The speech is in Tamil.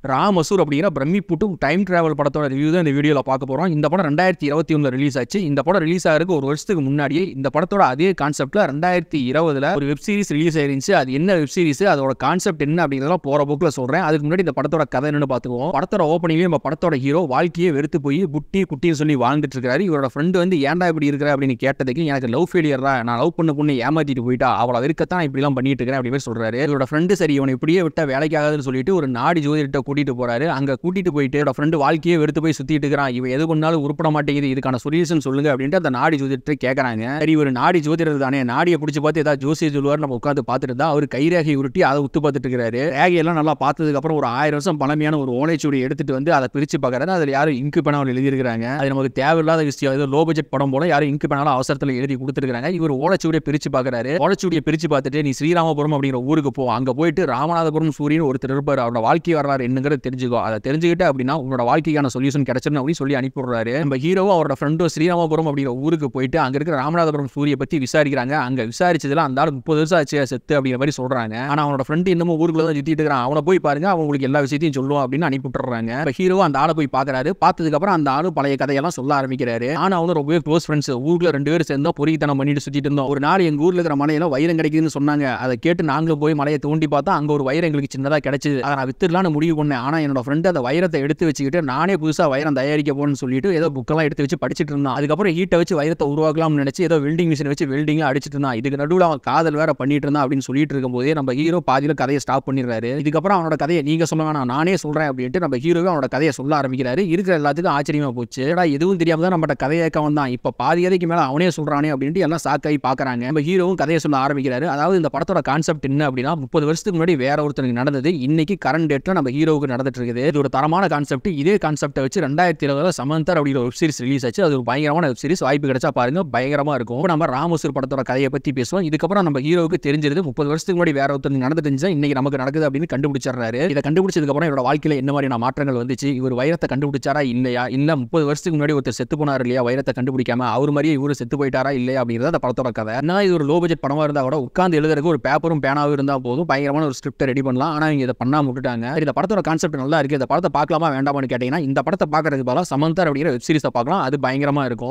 ராமசூர் அப்படிங்கிற பிரமிப்புட்டு டைம் டிராவல் படத்தோட ரிவ்யூ தான் இந்த வீடியோவில் பார்க்க போகிறோம். இந்த படம் 2021 ரிலீஸ் ஆச்சு. இந்த படம் ரிலீஸ் ஆகிறதுக்கு ஒரு வருஷத்துக்கு முன்னாடியே இந்த படத்தோட அதே கான்செப்ட்ல 2020 ஒரு வெப் சீரிஸ் ரிலீஸ் ஆயிருந்துச்சு. அது என்ன வெப் சீரிஸ், அதோட கான்செப்ட் என்ன அப்படிங்கிறதெல்லாம் போற போக்குல சொல்றேன். அதுக்கு முன்னாடி இந்த படத்தோட கதை என்னன்னு பார்த்துக்குவோம். படத்தோட ஓப்பனிங்லேயே நம்ம படத்தோட ஹீரோ வாழ்க்கையே வெறுத்து போய் புட்டி குட்டின்னு சொல்லி வாழ்ந்துட்டு இருக்காரு. இவரோட ஃப்ரெண்டு வந்து ஏன்டா இப்படி இருக்கிற அப்படின்னு கேட்டதுக்கு, எனக்கு லவ் ஃபெயிலியர் தான், நான் லவ் பண்ண பொண்ணு ஏமாத்திட்டு போயிட்டா, அவளை வெறுக்கத்தான் இப்படி எல்லாம் பண்ணிட்டு இருக்கிறேன் அப்படி சொல்றாரு. இவரோட ஃப்ரெண்டு சரி இவனை இப்படியே விட்டா வேலைக்காகாதுன்னு சொல்லிட்டு ஒரு நாடி ஜோதிடத்தை கூட்டிட்டு போறாரு. அங்க கூட்டிட்டு போயிட்டு ஃப்ரெண்டு வாழ்க்கையே வெறுத்து போய் சுத்திட்டு இருக்கிறான், இவன் எது பண்ணாலும் உருப்பட மாட்டேங்குது, இதுக்கான சொல்யூஷன் சொல்லுங்க அப்படின்ட்டு அந்த நாடி ஜோதிடத்தை கேட்கறாங்க. சரி ஒரு நாடி ஜோதிடர் தானே, நாடியை பிடிச்சி பார்த்து ஏதாவது ஜோசியை சொல்லுவார், நம்ம உட்காந்து பார்த்துட்டு தான் அவர் கைரேகை உருட்டி அதை உத்து பார்த்துட்டு இருக்கிறாரு. ரேகையெல்லாம் நல்லா பார்த்ததுக்கு அப்புறம் ஒரு 1000 வருஷம் பழமையான ஒரு ஓலைச்சுவடி எடுத்துட்டு வந்து அதை பிரிச்சு பார்க்கறாரு. அதுல யாரும் இங்கு பெனாவில் எழுதியிருக்காங்க. அது நமக்கு தேவையில்லாத விஷயம், ஏதோ லோ பட்ஜெட் படம் போல யாரும் இங்கு பெனால அவசரத்தில் எழுதி கொடுத்துருக்காங்க. இவர் ஓலைச்சுவடியை பிரிச்சு பார்க்கறாரு. ஓலைச்சுவடியை பிரிச்சு பார்த்துட்டு நீ ஸ்ரீராமபுரம் அப்படிங்கிற ஊருக்கு போ, அங்க போயிட்டு ராமநாதபுரம் சூரியன் ஒருத்தர் இருப்பார், அவரோட வாழ்க்கை வரலாறு என்னங்கிறது தெரிஞ்சுக்கோ, அதை தெரிஞ்சுக்கிட்டு அப்படின்னா உன்னோட வாழ்க்கைக்கான சொல்யூஷன் கிடைச்சிடும் அப்படின்னு சொல்லி அனுப்பிடுறாரு. நம்ம ஹீரோவும் அவரோட ஃப்ரெண்டும் ஸ்ரீராமபுரம் அப்படிங்கிற ஊருக்கு போயிட்டு அங்க இருக்கிற ராமநாதபுரம் சூரிய பத்தி விசாரிக்கிறாங்க. அங்க விசாரிச்சதுல அந்த ஆள் 30 வருஷம் ஆச்சு செத்து அப்படிங்கிற மாதிரி சொல்றாங்க. ஆனா அவனோட ஃப்ரெண்ட் இன்னமும் ஊருக்குள்ள தான் சுத்திட்டு இருக்கான், அவனை போய் பாருங்க, அவங்களுக்கு எல்லா விஷயத்தையும் சொல்லுவோம் அப்படின்னு அனுப்பிவிட்டுறாங்க. இப்போ ஹீரோ அந்த ஆளை போய் பாக்குறாரு. பார்த்ததுக்கு அப்புறம் அந்த ஆளு பழைய கதையெல்லாம் சொல்ல ஆரம்பிக்கிறாரு. ஆனா அவனும் ரொம்பவே க்ளோஸ் ஃப்ரெண்ட்ஸ், ஊருக்குள்ள 2 பேரும் சேர்ந்தா பொறித்தனம் பண்ணிட்டு சுத்திட்டு இருந்தோம். ஒரு நாள் எங்க ஊர்ல இருக்கிற மலையில வைரம் கிடைக்குதுன்னு சொன்னாங்க. அதை கேட்டு நாங்களும் போய் மலையை தோண்டி பார்த்தா அங்க ஒரு வைரம் எங்களுக்கு சின்னதா கிடைச்சது. அதை நான் வித்துடலாம்னு முடிவு பண்ணேன். ஆனா என்னோட ஃப்ரெண்ட் அந்த வைரத்தை எடுத்து வச்சுக்கிட்டு நானே புதுசா வைரம் தயாரிக்க போறேன்னு சொல்லிட்டு ஏதோ புக்கெல்லாம் எடுத்து வச்சு படிச்சுட்டு இருந்தான். அதுக்கப்புறம் ஹீட்டை வச்சு வைரத்தை உருவாக்கலாம்னு நினைச்சு ஏதோ வெல்டிங் மிஷின் வச்சு வெல்டிங் அடிச்சிட்டு இருந்தான். இதுக்கு நடுவில் அவன் காதல் வேற பண்ணிட்டு இருந்தான் அப்படின்னு சொல்லிட்டு இருக்கும்போதே நம்ம ஹீரோ பாதியில கதையை ஸ்டாப் பண்ணிடுறாரு. இதுக்கப்புறம் அவனோட கதையை நீங்க சொல்ல வேணாம், நானே சொல்றேன் அப்படின்ட்டு நம்ம ஹீரோவே அவனோட கதையை சொல்ல ஆரம்பிக்கிறாரு. இருக்கிற எல்லாத்துக்கும் ஆச்சரியமா போச்சு. எதுவும் தெரியாம தான் நம்ம கதையை கேட்க வந்தான், இப்ப பாதி கதைக்கு மேல அவனே சொல்றானே அப்படின்ட்டு எல்லாம் சாக்காய் பாக்குறாங்க. நம்ம ஹீரோவும் கதையை சொல்ல ஆரம்பிக்கிறாரு. அதாவது இந்த படத்தோட கான்செப்ட் என்ன அப்படின்னா, 30 வருஷத்துக்கு முன்னாடி வேற ஒருத்தருக்கு நடந்தது இன்னைக்கு கரண்ட் டேட்ல நம்ம ஹீரோவுக்கு நடந்துட்டு இருக்குது. இது ஒரு தரமான கான்செப்ட். இதே கான்செப்டை வச்சு 2020 சமந்தர் அப்படிங்கிற வெப் சீரிஸ் ரிலீஸ் ஆச்சு. அது ஒரு பயங்கரமான வெப் சீரிஸ், வாய்ப்பு கிடைச்சா பாருங்க, பயங்கரமா இருக்கும். நம்ம ராமசூர் படத்தோட கதையை பத்தி பேசுவோம். இதுக்கப்புறம் நம்ம ஹீரோவுக்கு தெரிஞ்சிருது 30 வருஷத்துக்கு முன்னாடி வேற ஒருத்தருக்கு நடந்துட்டு இருந்துச்சு, இன்னைக்கு நமக்கு நடக்குது அப்படின்னு கண்டுபிடிச்சாரு. இதை கண்டுபிடிச்சதுக்கு அப்புறம் இவரோட வாழ்க்கையில என்ன மாதிரியான மாற்றங்கள் வந்துச்சு, இவர் வைரத்தை கண்டுபிடிச்சாரா இல்லையா, இல்ல 30 வருஷத்துக்கு முன்னாடி ஒருத்தர் செத்து போனார் இல்லையா வைரத்தை கண்டுபிடிக்காம, அவர் மாதிரியே இவரு செத்து போயிட்டாரா இல்லையா அப்படிங்கிறத அந்த படத்தோட கதை. நான் இது ஒரு லோ பட்ஜெட் படமா இருந்தா கூட உட்கார்ந்து எழுதுறதுக்கு ஒரு பேப்பரும் பேனாவும் இருந்தா போதும், பயங்கரமான ஒரு ஸ்கிரிப்டை ரெடி பண்ணலாம். ஆனா இங்க இதை பண்ணாம விட்டுட்டாங்க. இந்த படத்தோட கான்செப்ட் நல்லா இருக்கு, இந்த படத்தை பார்க்கலாமா வேண்டாமான்னு கேட்டீங்கன்னா இந்த படத்தை பார்க்கறதுக்கு பதிலா சமந்தர் அப்படிங்கிற வெப் சீரிஸை பார்க்கலாம், அது பயங்கரமா இருக்கும்.